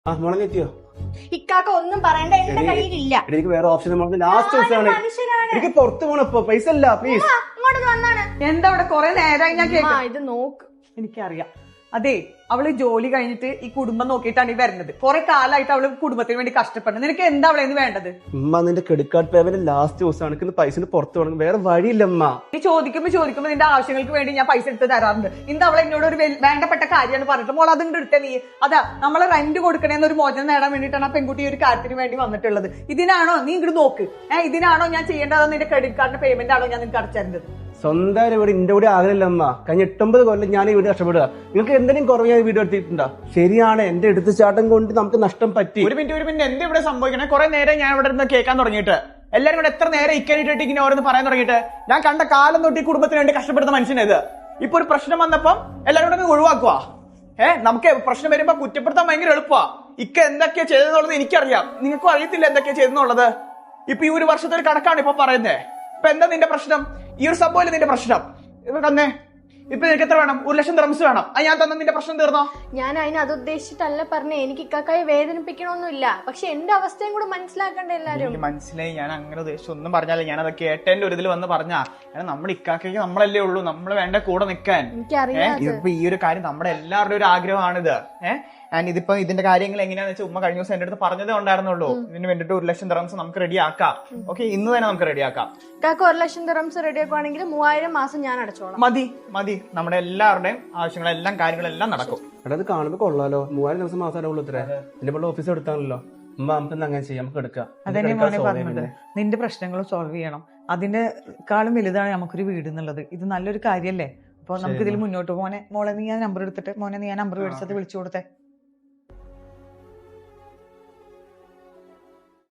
മുളഞ്ഞെത്തിയോ? ഇക്കാക്ക ഒന്നും പറയണ്ട, എന്റെ കയ്യിലില്ല. എനിക്ക് വേറെ ഓപ്ഷൻ ലാസ്റ്റ് ദിവസമാണ്. എനിക്ക് പുറത്ത് പോകണം ഇപ്പൊ, പൈസ ഇല്ല. പ്ലീസ് ഇങ്ങോട്ട് വന്നാണ്. എന്താ അവിടെ കൊറേ നേരമായി ഞാൻ കേൾക്കാം. ഇത് നോക്ക്. എനിക്കറിയാം. അതെ, അവള് ജോലി കഴിഞ്ഞിട്ട് ഈ കുടുംബം നോക്കിയിട്ടാണ് ഈ വരുന്നത്. കുറെ കാലമായിട്ട് അവള് കുടുംബത്തിന് വേണ്ടി കഷ്ടപ്പെടുന്നത്. നിനക്ക് എന്താ അവളെ വേണ്ടത്? ഉമ്മ, നിന്റെ ക്രെഡിറ്റ് കാർഡ് പേയ്മെന്റ് ലാസ്റ്റ് ദിവസമാണ്. എനിക്ക് പൈസ പുറത്ത് പോകണം, വേറെ വഴിയില്ല അമ്മ. നീ ചോദിക്കുമ്പോ നിന്റെ ആവശ്യങ്ങൾക്ക് വേണ്ടി ഞാൻ പൈസ എടുത്ത് തരാറുണ്ട്. ഇന്ന് അവളെ എന്നോട് ഒരു വേണ്ടപ്പെട്ട കാര്യമാണ് പറഞ്ഞിട്ട് മോൾ അതിന്റെ എടുത്ത നീ അതാ നമ്മളെ റെന്റ് കൊടുക്കണേന്ന് ഒരു മോചനം നേടാൻ വേണ്ടിയിട്ടാണ് ആ പെൺകുട്ടി ഒരു കാര്യത്തിന് വേണ്ടി വന്നിട്ടുള്ളത്. ഇതിനാണോ നീ ഇങ്ങോട്ട് നോക്ക്? ഇതിനാണോ ഞാൻ ചെയ്യേണ്ടതോ? നിന്റെ ക്രെഡിറ്റ് കാർഡിന്റെ പേയ്മെന്റ് ആണോ ഞാൻ നിനക്ക് അടച്ചേണ്ടത്? സ്വന്തം വീട് ഇന്റെ കൂടെ ആകലില്ല അമ്മ. കഴിഞ്ഞ 8-9 കൊല്ലം ഞാൻ ഈ വീട് കഷ്ടപ്പെടുക. നിങ്ങൾക്ക് എന്തെങ്കിലും കുറവ് ഞാൻ വീട് എടുത്തിട്ടുണ്ടോ? ശരിയാണ്, എന്റെ എടുത്തുചാട്ടം കൊണ്ട് നമുക്ക് നഷ്ടം പറ്റി. ഒരു മിനിറ്റ് എന്താ ഇവിടെ സംഭവിക്കണേ? കുറെ നേരം ഞാൻ ഇവിടെ നിന്ന് കേൾക്കാൻ തുടങ്ങിയിട്ട്, എല്ലാരും കൂടെ എത്ര നേരം ഇക്കാനിട്ടിട്ട് ഇങ്ങനെ ഓരോന്ന് പറയാൻ തുടങ്ങിയിട്ട്. ഞാൻ കണ്ട കാലം തൊട്ട് ഈ കുടുംബത്തിന് വേണ്ടി കഷ്ടപ്പെടുന്ന മനുഷ്യനേത്. ഇപ്പൊ ഒരു പ്രശ്നം വന്നപ്പം എല്ലാരും കൂടെ ഒഴിവാക്കുക. നമുക്ക് പ്രശ്നം വരുമ്പോ കുറ്റപ്പെടുത്താൻ ഭയങ്കര എളുപ്പമാ. ഇക്ക എന്തൊക്കെയാ ചെയ്തെന്നുള്ളത് എനിക്കറിയാം, നിങ്ങൾക്കും അറിയത്തില്ല എന്തൊക്കെയാ ചെയ്തെന്നുള്ളത്. ഇപ്പൊ ഈ ഒരു വർഷത്തെ ഒരു കണക്കാണ് ഇപ്പൊ പറയുന്നേ. ഇപ്പൊ എന്താ നിന്റെ പ്രശ്നം? ഈ ഒരു സംഭവം നിന്റെ പ്രശ്നം തന്നെ. ഇപ്പൊ നിനക്ക് എത്ര വേണം? 1 ലക്ഷം ദിർഹംസ് വേണം. ഞാൻ തന്ന നിന്റെ പ്രശ്നം തീർന്നോ? ഞാൻ അതിന് അത് ഉദ്ദേശിച്ചിട്ടല്ല പറഞ്ഞേ. എനിക്ക് ഇക്കാക്കായെ വേദനിപ്പിക്കണമൊന്നുമില്ല. പക്ഷെ എന്റെ അവസ്ഥയും കൂടെ മനസ്സിലാക്കണ്ടേ എല്ലാരും? മനസ്സിലായി. ഞാൻ അങ്ങനെ ഉദ്ദേശിച്ചു ഒന്നും പറഞ്ഞാലേ. ഞാൻ അത് കേട്ടതിന്റെ ഒരു ഇതിൽ വന്ന് പറഞ്ഞാ, നമ്മുടെ ഇക്കാക്കയ്ക്ക് നമ്മളല്ലേ ഉള്ളൂ, നമ്മള് വേണ്ട കൂടെ നിൽക്കാൻ. ഇതിപ്പോ ഈ ഒരു കാര്യം നമ്മുടെ എല്ലാവരുടെയും ഒരു ആഗ്രഹമാണിത്. ഇതിപ്പോ ഇതിന്റെ കാര്യങ്ങൾ എങ്ങനെയാന്ന് വെച്ചാൽ ഉമ്മ കഴിഞ്ഞ ദിവസം എന്റെ അടുത്ത് പറഞ്ഞതേ ഉണ്ടായിരുന്നുള്ളൂ. ഇതിന് വേണ്ടിട്ട് 1 ലക്ഷം ദിർഹംസ് നമുക്ക് റെഡി ആക്കാം. ഓക്കെ, ഇന്ന് തന്നെ നമുക്ക് റെഡി ആക്കാം. ഇക്കാക്ക 1 ലക്ഷം ദിർഹംസ് റെഡി ആക്കുവാണെങ്കിൽ 3000 മാസം ഞാൻ അടച്ചോളാം. മതി. നമ്മുടെ എല്ലാവരുടെയും ആവശ്യങ്ങളെല്ലാം കാര്യങ്ങളെല്ലാം നടക്കും. എടാ, അത് കാണുമ്പോ കൊള്ളാലോ. 3000 ദിവസം മാസം ഉള്ളൂ. ഇത്ര എന്റെ ഇവിടെ ഓഫീസ് എടുത്താണല്ലോ. ഉമ്മ, നമുക്ക് അങ്ങനെ ചെയ്യാം, നമുക്ക് എടുക്കാം. അതന്നെ മോനെ പറഞ്ഞത്. നിന്റെ പ്രശ്നങ്ങൾ സോൾവ് ചെയ്യണം. അതിന്റെക്കാളും വലുതാണ് നമുക്കൊരു വീട് എന്നുള്ളത്. ഇത് നല്ലൊരു കാര്യല്ലേ? അപ്പൊ നമുക്ക് ഇതിൽ മുന്നോട്ട് മോളെ നീ ആ നമ്പർ എടുത്തിട്ട് മോനെ നീ ആ നമ്പർ മേടിച്ചത് വിളിച്ചു കൊടുത്തേ.